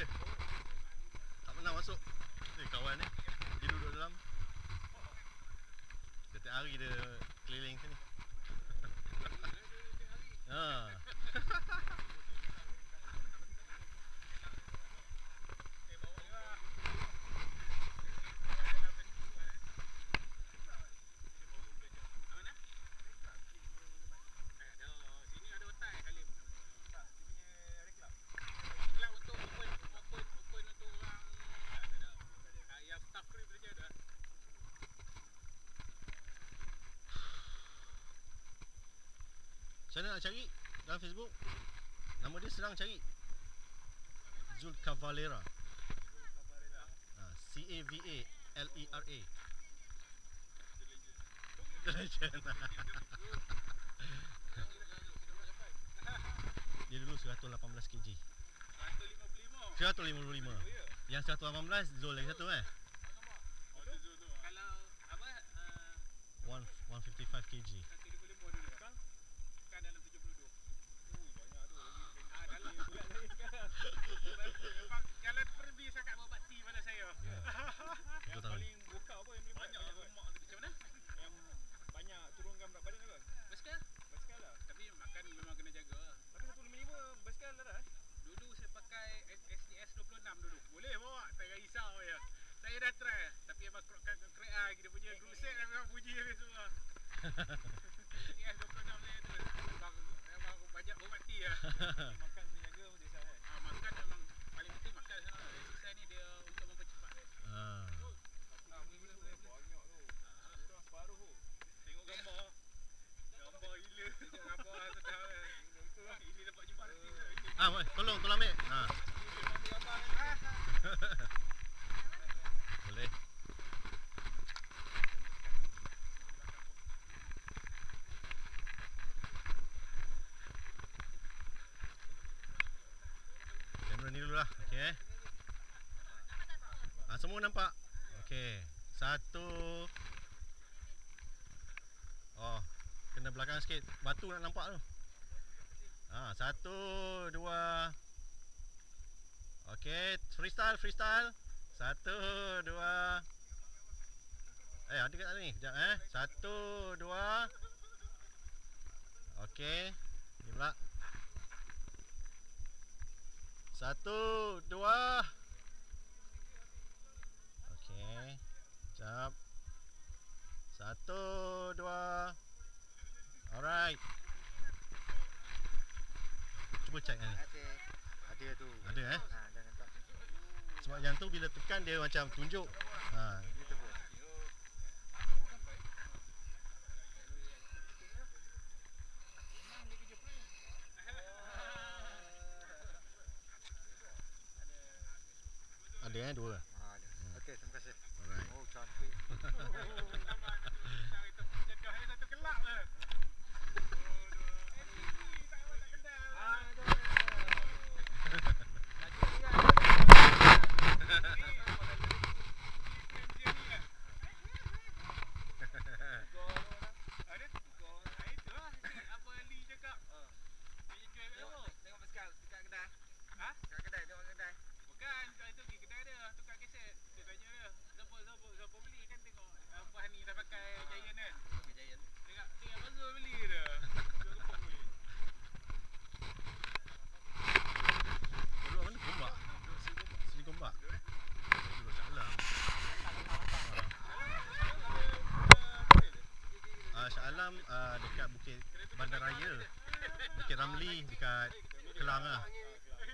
je. Tak pernah masuk. Ni kawan ni. Dia duduk dalam. Setiap hari dia keliling sini. Ha. Macam mana nak cari dalam Facebook? Nama dia senang cari. Zul Cavalera. C-A-V-A-L-E-R-A. The Legend. Dia dulu 118 kg. 155. Yang 118 Zul lagi satu Kalau apa 155 kg. 155 dulu kan dalam 72. Banyak tu. Dalam bulat lagi sekarang. Memang jalan pergi sangat berbakti pada saya. Yang paling buka apa yang banyak lemak tu macam mana? Yang banyak turunkan berat badan apa? Basikal? Basikal lah. Tapi makan memang kena jaga. Tapi 155 basikal dah dah. Dulu saya pakai SDS 26 dulu. Boleh bawa, tak payah risau je. Saya dah try, tapi memang krek kita punya group set memang puji habis semua. SDS 26 saya tu memang banyak berbakti lah. Makan kena jaga pun Desa kan? Makan memang paling penting makan sana. Exercise ni dia untuk mempercepat dia. Boleh. Banyak tu. Kurang separuh tu. Tengok gambar. Gambar gila. Tengok gambar sedap kan. Betul lah. Ini dapat jumpa artis lah. Tolong ambil. Boleh. Kamera ni dulu lah. Okey. Semua nampak. Okey. Satu. Oh, kena belakang sikit. Batu nak nampak tu. Satu, dua. Okey, freestyle. Satu, dua. Ada kat sini. Sekejap Satu, dua. Okey. Ni pula. Satu, dua. Okey. Sekejap. Satu, dua. Alright. Cuba check ni. Ada tu. Ada Jangan tak. Sebab yang tu bila tekan dia macam tunjuk. Ini tu pun. Ada dua. Ada. Okey, terima kasih. Alright. Oh, cantik. Jaga hari satu kelab lah. Dekat Bukit Bandaraya, Bukit Ramli, dekat Kelang lah.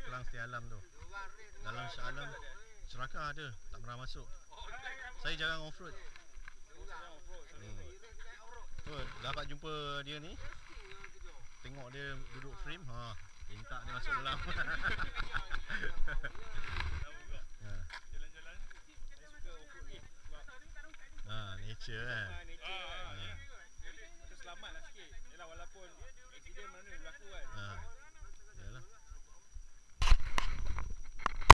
Kelang Setia Alam tu. Dalam Shah Alam Serakah ada, tak pernah masuk. Saya jarang off-road. Tu dapat jumpa dia ni. Tengok dia duduk frame, minta dia masuk dalam. Jalan-jalan saya suka off-road ni sebab nature kan. Selamat lah sikit. Yalah walaupun aksiden mana berlaku kan.